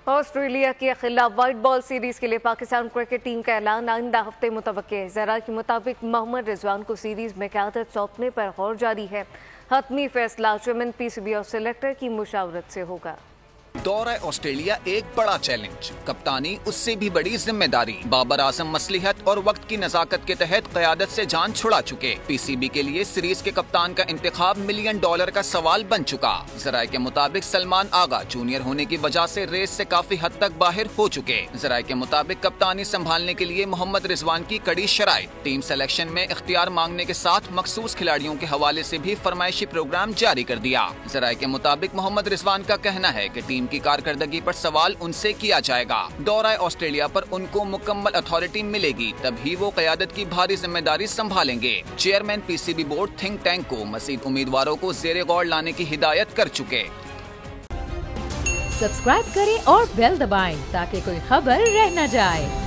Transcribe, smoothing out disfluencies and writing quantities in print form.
Australia کے خلاف white ball series کے لیے پاکستان کرکٹ ٹیم کا اعلان آئندہ ہفتے متوقع ہے۔ ذرائع کے مطابق محمد رضوان کو سیریز میں قیادت سونپنے پر غور جاری ہے۔ حتمی فیصلہ چیئرمین پی سی بی اور سلیکٹر کی مشاورت سے ہوگا۔ دورہ آسٹریلیا ایک بڑا چیلنج، کپتانی اس سے بھی بڑی ذمہ داری۔ بابر اعظم مصلحت اور وقت کی نزاکت کے تحت قیادت سے جان چھڑا چکے۔ پی سی بی کے لیے سیریز کے کپتان کا انتخاب $1 ملین کا سوال بن چکا۔ ذرائع کے مطابق سلمان آغا جونیئر ہونے کی وجہ سے ریس سے کافی حد تک باہر ہو چکے۔ ذرائع کے مطابق کپتانی سنبھالنے کے لیے محمد رضوان کی کڑی شرائط۔ ٹیم سلیکشن میں اختیار مانگنے کے ساتھ مخصوص کھلاڑیوں کے حوالے سے بھی فرمائشی پروگرام جاری کر دیا۔ ذرائع کے مطابق محمد رضوان کا کہنا ہے کہ ٹیم کی کارکردگی پر سوال ان سے کیا جائے گا۔ دورہ آسٹریلیا پر ان کو مکمل اتھارٹی ملے گی، تب ہی وہ قیادت کی بھاری ذمہ داری سنبھالیں گے۔ Chairman P C B board think tank کو مزید امیدواروں کو زیر غور لانے کی ہدایت کر چکے۔ سبسکرائب کریں اور بیل دبائیں تاکہ کوئی خبر رہ نہ جائے۔